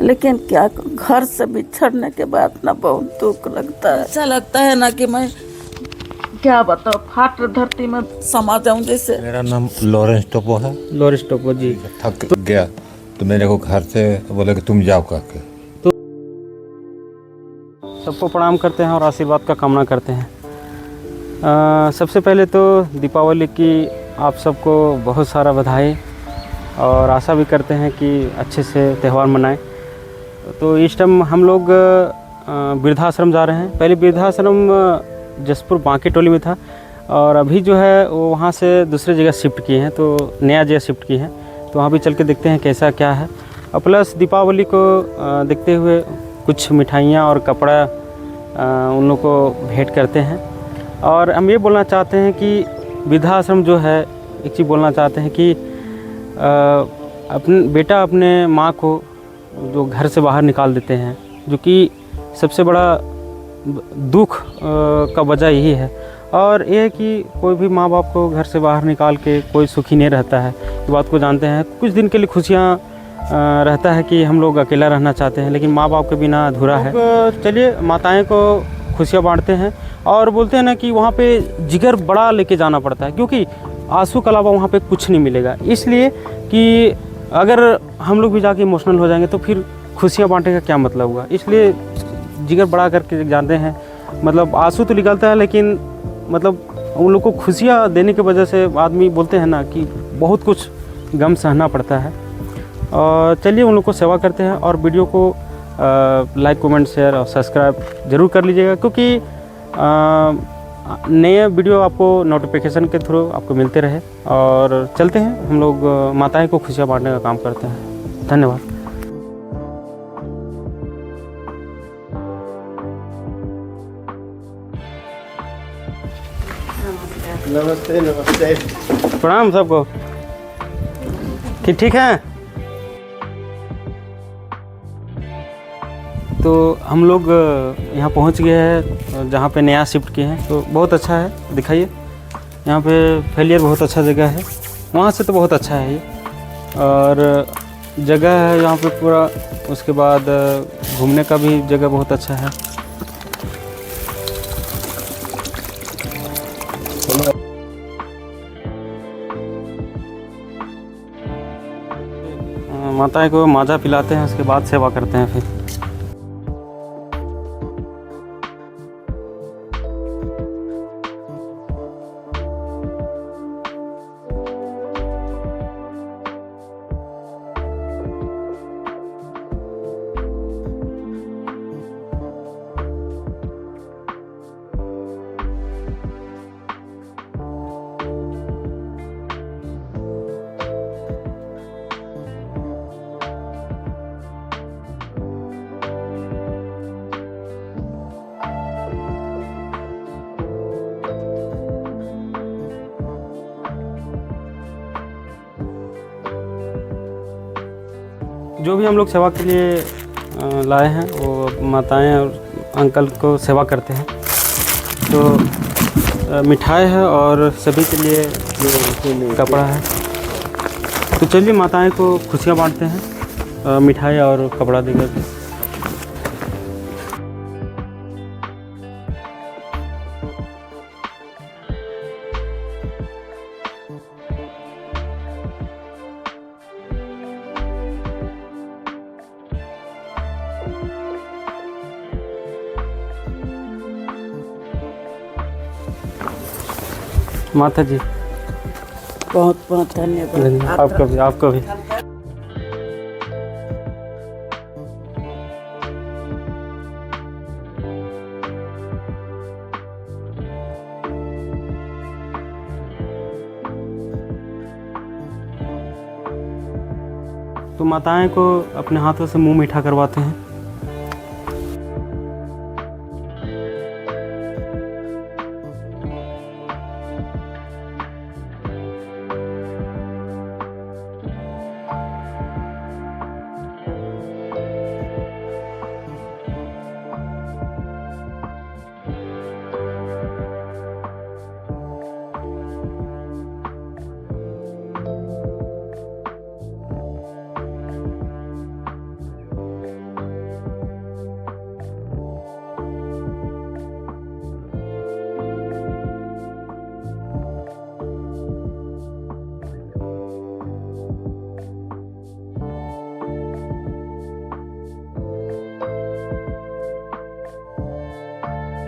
लेकिन क्या करूं, घर से बिछड़ने के बाद ना बहुत दुख लगता है। ऐसा लगता है ना कि मैं क्या बताओ, फाट धरती में समा जाऊं जैसे। मेरा नाम लॉरेंस टोपो है। लॉरेंस टोपो जी। थक गया तो मेरे को घर से बोले कि तुम जाओ करके। सबको प्रणाम करते हैं और आशीर्वाद का कामना करते हैं। सबसे पहले तो दीपावली की आप सबको बहुत सारा बधाई और आशा भी करते हैं कि अच्छे से त्यौहार मनाएं। तो इस टाइम हम लोग वृद्धाश्रम जा रहे हैं। पहले वृद्धाश्रम जसपुर बांके टोली में था और अभी जो है वो वहाँ से दूसरी जगह शिफ्ट किए हैं, तो नया जगह शिफ्ट किए हैं। तो वहाँ भी चल के देखते हैं कैसा क्या है। और प्लस दीपावली को देखते हुए कुछ मिठाइयाँ और कपड़ा उन लोग को भेंट करते हैं। और हम ये बोलना चाहते हैं कि वृद्धाश्रम जो है, एक चीज़ बोलना चाहते हैं कि अपने बेटा अपने माँ को जो घर से बाहर निकाल देते हैं, जो कि सबसे बड़ा दुख का वजह यही है। और ये है कि कोई भी माँ बाप को घर से बाहर निकाल के कोई सुखी नहीं रहता है, इस बात को जानते हैं। कुछ दिन के लिए खुशियाँ रहता है कि हम लोग अकेला रहना चाहते हैं, लेकिन माँ बाप के बिना अधूरा है। चलिए माताएं को खुशियाँ बांटते हैं और बोलते हैं ना कि वहाँ पे जिगर बड़ा लेके जाना पड़ता है, क्योंकि आंसू के अलावा वहाँ पे कुछ नहीं मिलेगा। इसलिए कि अगर हम लोग भी जाके इमोशनल हो जाएंगे तो फिर खुशियाँ बांटने का क्या मतलब हुआ। इसलिए जिगर बड़ा करके जानते हैं, मतलब आंसू तो निकलता है, लेकिन मतलब उन लोग को खुशियाँ देने की वजह से आदमी बोलते हैं ना कि बहुत कुछ गम सहना पड़ता है। और चलिए उन लोग को सेवा करते हैं और वीडियो को लाइक कमेंट शेयर और सब्सक्राइब ज़रूर कर लीजिएगा, क्योंकि नए वीडियो आपको नोटिफिकेशन के थ्रू आपको मिलते रहे। और चलते हैं हम लोग माताएं को खुशियाँ बांटने का काम करते हैं। धन्यवाद। नमस्ते नमस्ते। प्रणाम सबको। ठीक है। तो हम लोग यहाँ पहुँच गए हैं जहाँ पे नया शिफ्ट किए हैं। तो बहुत अच्छा है, दिखाइए। यहाँ पे फेलियर बहुत अच्छा जगह है, वहाँ से तो बहुत अच्छा है ये। और जगह है यहाँ पे पूरा, उसके बाद घूमने का भी जगह बहुत अच्छा है। माताएं को माजा पिलाते हैं, उसके बाद सेवा करते हैं फिर। जो भी हम लोग सेवा के लिए लाए हैं वो माताएं और अंकल को सेवा करते हैं। तो मिठाई है और सभी के लिए जो कपड़ा है। तो चलिए माताएं को खुशियाँ बांटते हैं मिठाई और कपड़ा देकर के। माता जी बहुत बहुत धन्यवाद। आपको भी, आपको भी। तो माताएं को अपने हाथों से मुंह मीठा करवाते हैं।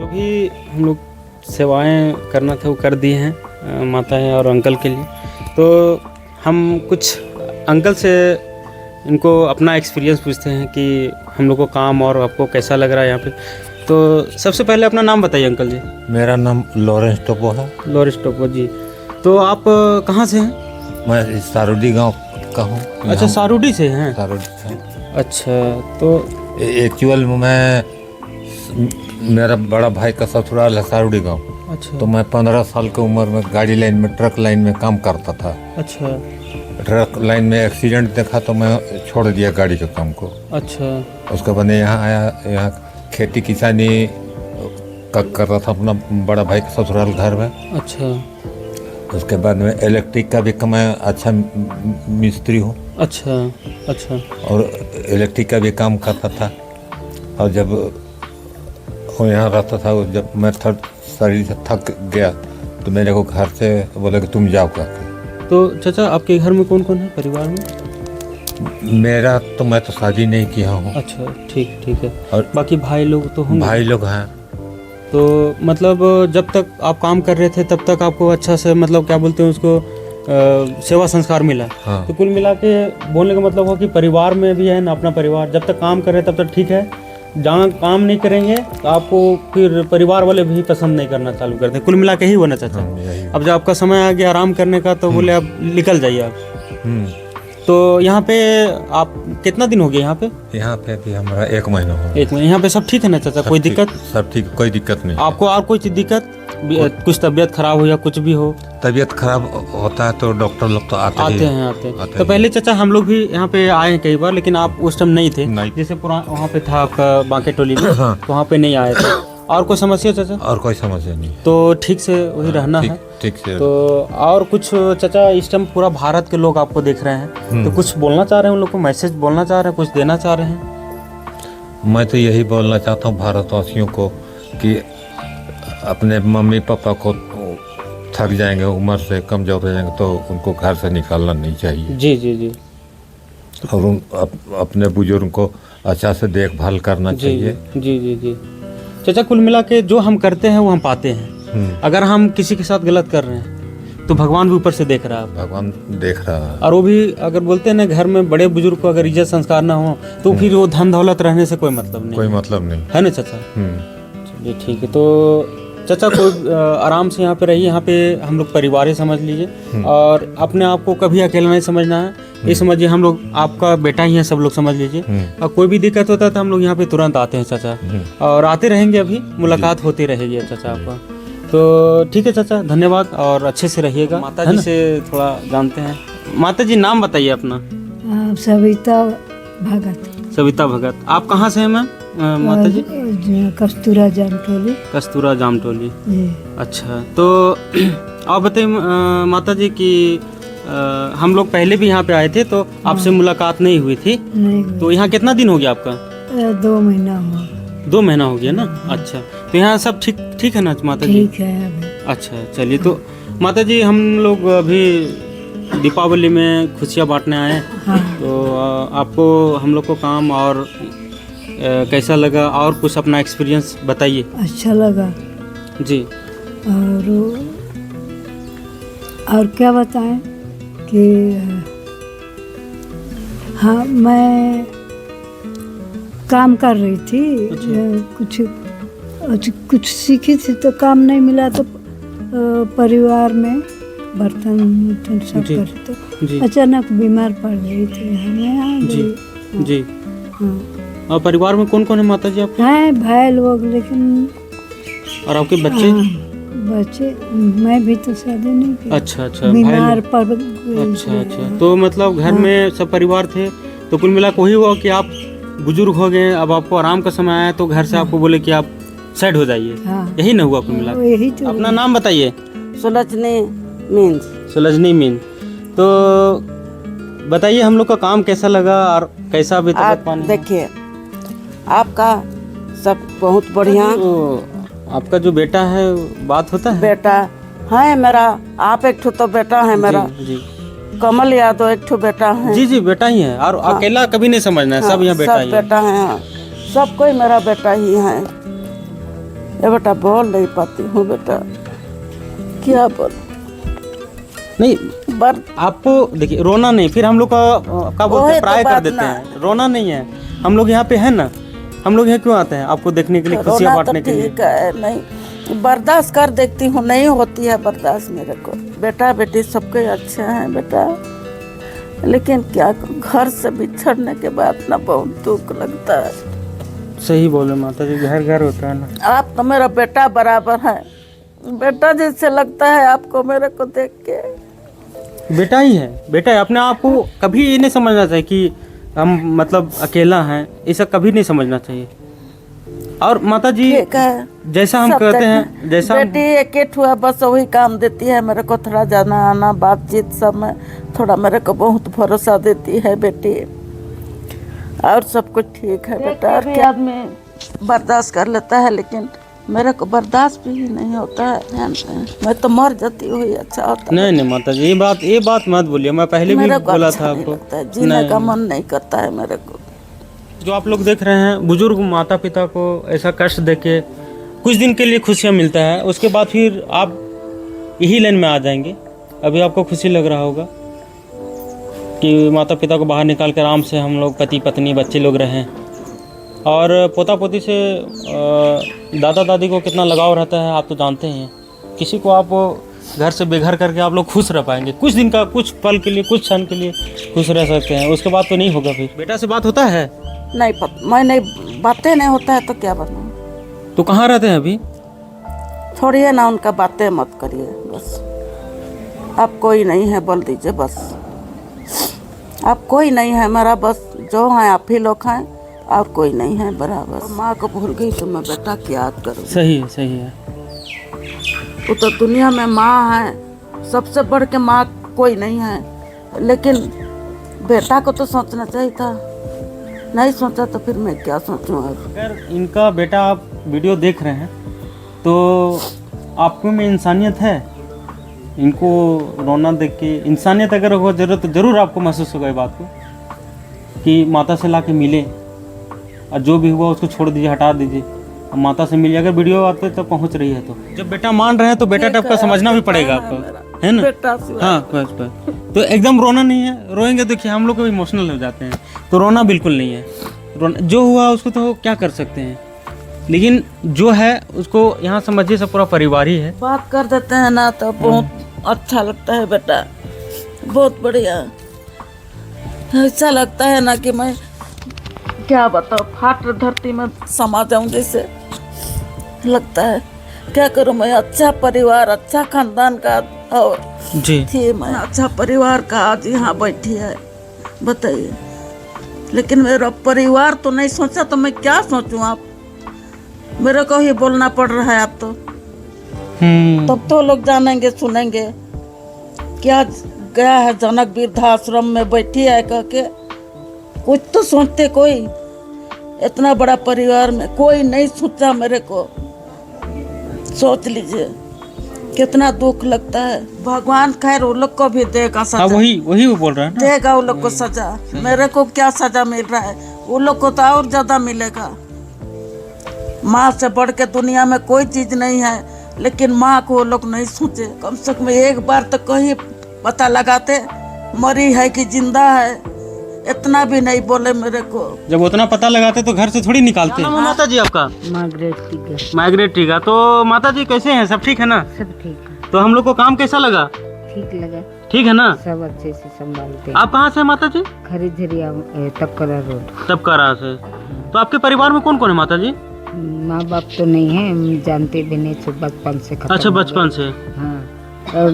जो भी हम लोग सेवाएं करना था वो कर दिए हैं माता है और अंकल के लिए। तो हम कुछ अंकल से इनको अपना एक्सपीरियंस पूछते हैं कि हम लोग को काम और आपको कैसा लग रहा है यहाँ पे। तो सबसे पहले अपना नाम बताइए अंकल जी। मेरा नाम लॉरेंस टोपो है। लॉरेंस टोपो जी। तो आप कहाँ से हैं? मैं इस सारूडी गांव का हूँ। अच्छा, सारूडी से हैं। सारूडी से। अच्छा, तो एक्चुअल में मेरा बड़ा भाई का ससुराल है सारूडी गांव। अच्छा। तो मैं 15 साल की उम्र में गाड़ी लाइन में, ट्रक लाइन में काम करता था। अच्छा। ट्रक लाइन में एक्सीडेंट देखा तो मैं छोड़ दिया गाड़ी के काम को। अच्छा। उसके बाद यहाँ आया, यहाँ खेती किसानी कर रहा था अपना बड़ा भाई के ससुराल घर में। अच्छा। उसके बाद में इलेक्ट्रिक का भी मैं अच्छा मिस्त्री हूँ। अच्छा। अच्छा। और इलेक्ट्रिक का भी काम करता था। और जब वो यहाँ रहता था, जब मैं शरीर से थक गया तो मेरे को घर से बोला कि तुम जाओ करके। तो चाचा आपके घर में कौन कौन है परिवार में? मेरा तो मैं तो शादी नहीं किया हूँ। अच्छा, ठीक है। और बाकी भाई लोग तो होंगे? भाई लोग हैं। तो मतलब जब तक आप काम कर रहे थे तब तक आपको अच्छा से, मतलब क्या बोलते हैं उसको, सेवा संस्कार मिला। हाँ। तो कुल मिला के बोलने का मतलब हो कि परिवार में भी है ना अपना परिवार, जब तक काम कर रहे तब तक ठीक है, जहाँ काम नहीं करेंगे तो आपको फिर परिवार वाले भी पसंद नहीं करना चालू करते हैं। कुल मिला के ही होना चाचा। अब जब आपका समय आ गया आराम करने का तो बोले अब निकल जाइए आप। तो यहाँ पे आप कितना दिन हो गया यहाँ पे? यहाँ पे भी हमारा 1 महीना हो। 1 महीना। यहाँ पे सब ठीक है ना चाचा? कोई दिक्कत? सब ठीक, कोई दिक्कत नहीं। आपको और कोई चीज दिक्कत, कुछ तबीयत खराब हो या कुछ भी हो? तबीयत खराब होता है तो डॉक्टर लोग तो आते हैं। तो पहले चाचा हम लोग भी यहाँ पे आए हैं कई बार, लेकिन आप उस टाइम नहीं थे। जैसे पुराना वहाँ पे था आपका बांके टोली में। हाँ। तो वहाँ पे नहीं आए थे। और कोई समस्या चाचा? और कोई समस्या नहीं। तो ठीक से वही रहना है। ठीक से। तो और कुछ चाचा, इस टाइम पूरा भारत के लोग आपको देख रहे हैं, तो कुछ बोलना चाह रहे हैं उन लोग को, मैसेज बोलना चाह रहे हैं, कुछ देना चाह रहे हैं? मैं तो यही बोलना चाहता हूँ भारतवासियों को कि अपने मम्मी पापा को थक जाएंगे, उम्र से कमजोर हो जाएंगे तो उनको घर से निकालना नहीं चाहिए। जी जी जी। और अपने बुजुर्ग को अच्छा से देखभाल करना चाहिए। जी जी जी। चाचा कुल मिला के जो हम करते हैं वो हम पाते हैं। अगर हम किसी के साथ गलत कर रहे हैं तो भगवान भी ऊपर से देख रहा है। भगवान देख रहा है। और वो भी अगर बोलते हैं ना, घर में बड़े बुजुर्ग को अगर इज्जत संस्कार ना हो तो फिर वो धन दौलत रहने से कोई मतलब नहीं। कोई मतलब नहीं है ना चाचा? चलिए ठीक है। तो चाचा कोई आराम से यहाँ पे रहिए। यहाँ पे हम लोग परिवार ही समझ लीजिए, और अपने आप को कभी अकेला नहीं समझना है। ये समझिए हम लोग आपका बेटा ही है, सब लोग समझ लीजिए। और कोई भी दिक्कत होता है तो हम लोग यहाँ पे तुरंत आते हैं चाचा, और आते रहेंगे, अभी मुलाकात होती रहेगी चाचा आपका। तो ठीक है चाचा, धन्यवाद और अच्छे से रहिएगा। माता जी से थोड़ा जानते हैं। माता जी नाम बताइए अपना। सविता भगत। सविता भगत। आप कहाँ से हैं मैम? माता जी कस्तूरा जामटोली। कस्तूरा जामटोली। जी। अच्छा, तो आप बताइए माता जी कि हम लोग पहले भी यहाँ पे आए थे तो आपसे मुलाकात नहीं हुई थी। नहीं। तो यहाँ कितना दिन हो गया आपका? 2 महीना हुआ। 2 महीना हो गया ना? अच्छा, तो यहाँ सब ठीक है ना माता जी? ठीक है अभी। अच्छा चलिए। तो माता जी हम लोग अभी दीपावली में खुशियाँ बांटने आए। हाँ। तो आपको हम लोग को काम और कैसा लगा, और कुछ अपना एक्सपीरियंस बताइए। अच्छा लगा जी। और क्या बताएं कि हाँ, मैं काम कर रही थी। कुछ सीखी थी तो काम नहीं मिला तो परिवार में बर्तन सब करते तो अचानक बीमार पड़ गई थी। हमें जी। हाँ। और परिवार में कौन कौन है माता जी आपके? हैं भाई लोग, लेकिन और आपके बच्चे? बच्चे मैं भी तो शादी नहीं की। अच्छा, बीमार पड़। अच्छा। तो मतलब घर में सब परिवार थे, तो कुल मिला वही हुआ कि आप बुजुर्ग हो गए, अब आपको आराम का समय आया तो घर से आपको बोले कि आप सेट हो जाइए। यही ना हुआ कुल मिला? यही तो। अपना नाम बताइए। सुलझनी मीन्स। सुलझनी मीन। तो बताइए हम लोग का काम कैसा लगा और कैसा अभी तक पानी? देखिए आपका सब बहुत बढ़िया। तो आपका जो बेटा है बात होता है? बेटा है मेरा। आप एक ठो तो बेटा है मेरा। जी। कमल यादव एक ठो बेटा है। जी बेटा ही है। और अकेला कभी नहीं समझना है। सब यहाँ बेटा ही है। सब बेटा है। सब कोई मेरा बेटा ही है। ये बेटा बोल नहीं पाती हूँ बेटा, क्या बोल। नहीं बर आपको देखिए रोना नहीं, फिर हम लोग का बोलते वही हैं तो प्राय कर बात देते ना। हैं। रोना नहीं है, हम लोग यहाँ पे है ना, हम लोग यहाँ क्यों आते हैं? आपको देखने के लिए, खुशियाँ रोना तो बांटने के लिए। ठीक है, नहीं बर्दाश्त कर देखती हूँ, नहीं होती है बर्दाश्त मेरे को। बेटा बेटी सबके अच्छे हैं बेटा, लेकिन क्या करूं, घर से बिछड़ने के बाद ना बहुत दुख लगता है। सही बोले माता जी, घर घर होता है ना। आप तो मेरा बेटा बराबर है, बेटा जैसे लगता है आपको मेरे को देख के। बेटा ही है, बेटा है। अपने आप को कभी ये नहीं समझना चाहिए कि हम मतलब अकेला हैं, ऐसा कभी नहीं समझना चाहिए। और माता जी ठीक है, जैसा हम सब कहते हैं, देखना। जैसा बेटी एक हुआ बस वही काम देती है मेरे को, थोड़ा जाना आना बातचीत सब में थोड़ा मेरे को बहुत भरोसा देती है बेटी, और सब कुछ ठीक है बेटा। और क्या आदमी बर्दाश्त कर लेता है, लेकिन मेरे को बर्दाश्त भी नहीं होता है, मैं तो मर जाती हूँ, अच्छा होता। नहीं नहीं माता जी, ये बात मत बोलिए। मैं पहले भी मेरे को बोला अच्छा था नहीं आपको। लगता है, जीने का मन नहीं करता है मेरे को। जो आप लोग देख रहे हैं, बुजुर्ग माता पिता को ऐसा कष्ट देके कुछ दिन के लिए खुशियाँ मिलता है, उसके बाद फिर आप यही लाइन में आ जाएंगे। अभी आपको खुशी लग रहा होगा कि माता पिता को बाहर निकाल कर आराम से हम लोग पति पत्नी बच्चे लोग रहें, और पोता पोती से दादा दादी को कितना लगाव रहता है आप तो जानते हैं। किसी को आप घर से बेघर करके आप लोग खुश रह पाएंगे कुछ दिन का, कुछ पल के लिए, कुछ क्षण के लिए खुश रह सकते हैं, उसके बाद तो नहीं होगा। फिर बेटा से बात होता है? नहीं पता, मैं नहीं, बातें नहीं होता है तो क्या बनाऊँ। तो कहाँ रहते हैं अभी? छोड़िए ना उनका, बातें मत करिए बस। अब कोई नहीं है बोल दीजिए बस, अब कोई नहीं है मेरा, बस जो है आप ही लोग हैं, और कोई नहीं है बराबर। माँ को भूल गई तो मैं बेटा की याद करूँ। सही है, सही है। वो तो दुनिया में माँ है, सबसे बढ़ के माँ कोई नहीं है, लेकिन बेटा को तो सोचना चाहिए था, नहीं सोचा तो फिर मैं क्या सोचूं। अगर इनका बेटा आप वीडियो देख रहे हैं तो आपको में इंसानियत है? इनको रोना देख के इंसानियत अगर हो जरूरत तो ज़रूर आपको महसूस होगा ये बात को कि माता से ला के मिले, और जो भी हुआ उसको छोड़ दीजिए, हटा दीजिए, और माता से मिलिए। अगर वीडियो आते तो पहुंच रही है तो जब बेटा मान रहे हैं तो बेटा टाइप का समझना भी पड़ेगा आपको, है ना? बेटा से हाँ बस। तो एकदम रोना नहीं है, रोएंगे देखिए हम लोग को इमोशनल हो जाते हैं, तो रोना बिल्कुल नहीं है। रोना जो हुआ उसको तो क्या कर सकते हैं, लेकिन जो है उसको यहाँ समझिए सब पूरा परिवार ही है। बात कर देते हैं ना तो बहुत अच्छा लगता है बेटा, बहुत बढ़िया। ऐसा लगता है ना कि मैं क्या बताऊँ, फाट धरती में समा जाऊं जैसे लगता है। क्या करूं, मैं अच्छा परिवार, अच्छा खानदान का और जी थी, मैं अच्छा परिवार का आज यहाँ बैठी है, बताइए। लेकिन मेरा परिवार तो नहीं सोचा तो मैं क्या सोचूं। आप मेरे को ही बोलना पड़ रहा है, आप तो तब तो लोग जानेंगे सुनेंगे क्या गया है जनक वृद्धाश्रम में बैठी है कह के। कुछ तो सोचते, कोई इतना बड़ा परिवार में कोई नहीं सोचा मेरे को। सोच लीजिए कितना दुख लगता है। भगवान खैर वो लोग को भी देगा सजा, वही वो बोल रहा है ना, देगा वो लोग को सजा। मेरे को क्या सजा मिल रहा है, वो लोग को तो और ज्यादा मिलेगा। माँ से बढ़ के दुनिया में कोई चीज नहीं है, लेकिन माँ को वो लोग नहीं सोचे। कम से कम एक बार तो कहीं पता लगाते मरी है कि जिंदा है, इतना भी नहीं बोले मेरे को। जब उतना पता लगाते तो घर से थोड़ी निकालते। माता जी आपका? मार्गरेट टीका। तो माता जी कैसे हैं, सब ठीक है ना? सब ठीक है। तो हम लोग को काम कैसा लगा? ठीक लगा, ठीक है ना? सब अच्छे से संभालते हैं। आप कहाँ से हैं माता जी? खरीदरिया तपकरा रोड। तबकारा से। तो आपके परिवार में कौन कौन है माता जी? माँ बाप तो नहीं है, हम जानते भी नहीं थे, बचपन से खत्म। अच्छा, हो गए। बचपन से। हाँ, और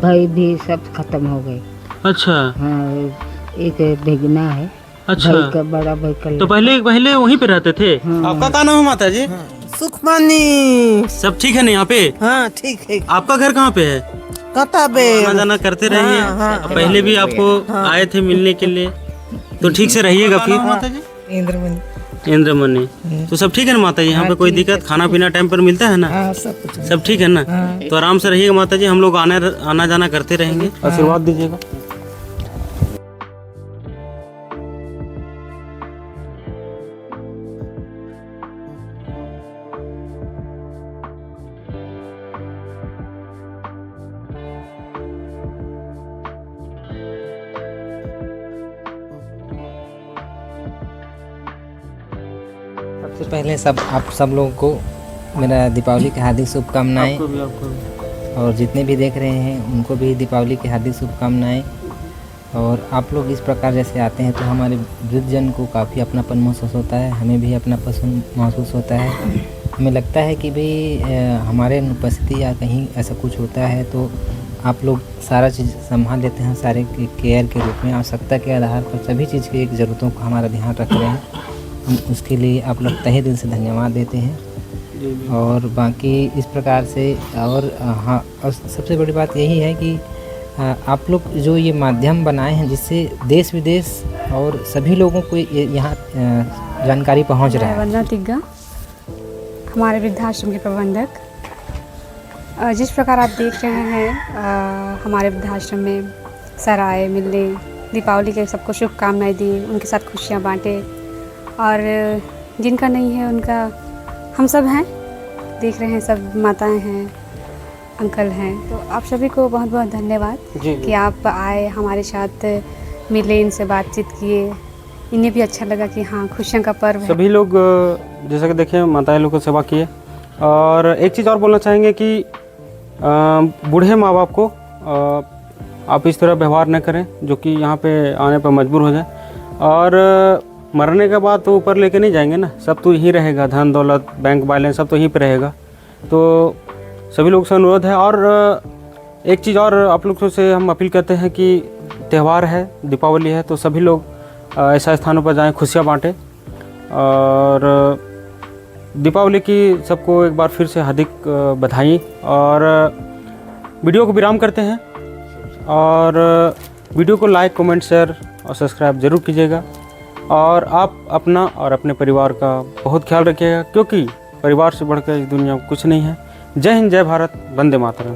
भाई भी सब खत्म हो गए। अच्छा हाँ, एक भेगना है। अच्छा। भाई का, बड़ा भाई का। तो पहले वहीं पे रहते थे? आपका क्या नाम है माता जी? सुखमनी। सब ठीक है ना यहाँ पे? हाँ ठीक है। आपका घर कहाँ पे है? कता बे आना जाना करते रहिए। हाँ। पहले भी आपको आए थे मिलने के लिए, तो ठीक से रहिएगा फिर। माता जी? इंद्रमणि। तो सब ठीक है ना माता जी? यहाँ पे कोई दिक्कत, खाना पीना टाइम पर मिलता है ना? हाँ, सब कुछ सब ठीक है ना? तो आराम से रहिएगा माता जी, हम लोग आना जाना करते रहेंगे। आशीर्वाद दीजिएगा। सबसे पहले आप सब लोगों को मेरा दीपावली की हार्दिक शुभकामनाएं, और जितने भी देख रहे हैं उनको भी दीपावली की हार्दिक शुभकामनाएं। और आप लोग इस प्रकार जैसे आते हैं तो हमारे वृद्धजन को काफ़ी अपनापन महसूस होता है, हमें भी अपनापन महसूस होता है। हमें लगता है कि भाई हमारे अनुपस्थिति या कहीं ऐसा कुछ होता है तो आप लोग सारा चीज़ संभाल लेते हैं, सारे केयर के रूप में। आवश्यकता के आधार पर सभी चीज़ की ज़रूरतों का हमारा ध्यान रख रहे हैं। हम उसके लिए आप लोग तहे दिल से धन्यवाद देते हैं। और बाकी इस प्रकार से और हाँ, और सबसे बड़ी बात यही है कि आप लोग जो ये माध्यम बनाए हैं जिससे देश विदेश और सभी लोगों को यहाँ जानकारी पहुँच रहा है। वंदना तिग्गा, हमारे वृद्धाश्रम के प्रबंधक। जिस प्रकार आप देख रहे हैं हमारे वृद्धाश्रम में सर आए मिलने, दीपावली के सबको शुभकामनाएं दी, उनके साथ खुशियाँ बांटे, और जिनका नहीं है उनका हम सब हैं, देख रहे हैं सब माताएं हैं, अंकल हैं। तो आप सभी को बहुत बहुत धन्यवाद कि आप आए, हमारे साथ मिले, इनसे बातचीत किए। इन्हें भी अच्छा लगा कि हाँ खुशियों का पर्व है। सभी लोग जैसा कि देखिए माताएं लोग को सेवा किए। और एक चीज़ और बोलना चाहेंगे कि बूढ़े माँ बाप को आप इस तरह व्यवहार न करें जो कि यहाँ पे आने पर मजबूर हो जाए। और मरने के बाद तो ऊपर लेके नहीं जाएंगे ना, सब तो यहीं रहेगा, धन दौलत बैंक बैलेंस सब तो यहीं पे रहेगा। तो सभी लोग से अनुरोध है। और एक चीज़ और आप लोग से हम अपील करते हैं कि त्यौहार है, दीपावली है, तो सभी लोग ऐसा स्थानों पर जाएं, खुशियाँ बांटें। और दीपावली की सबको एक बार फिर से हार्दिक बधाई। और वीडियो को विराम करते हैं, और वीडियो को लाइक कमेंट शेयर और सब्सक्राइब ज़रूर कीजिएगा। और आप अपना और अपने परिवार का बहुत ख्याल रखिएगा, क्योंकि परिवार से बढ़कर इस दुनिया में कुछ नहीं है। जय हिंद, जय भारत, वंदे मातरम।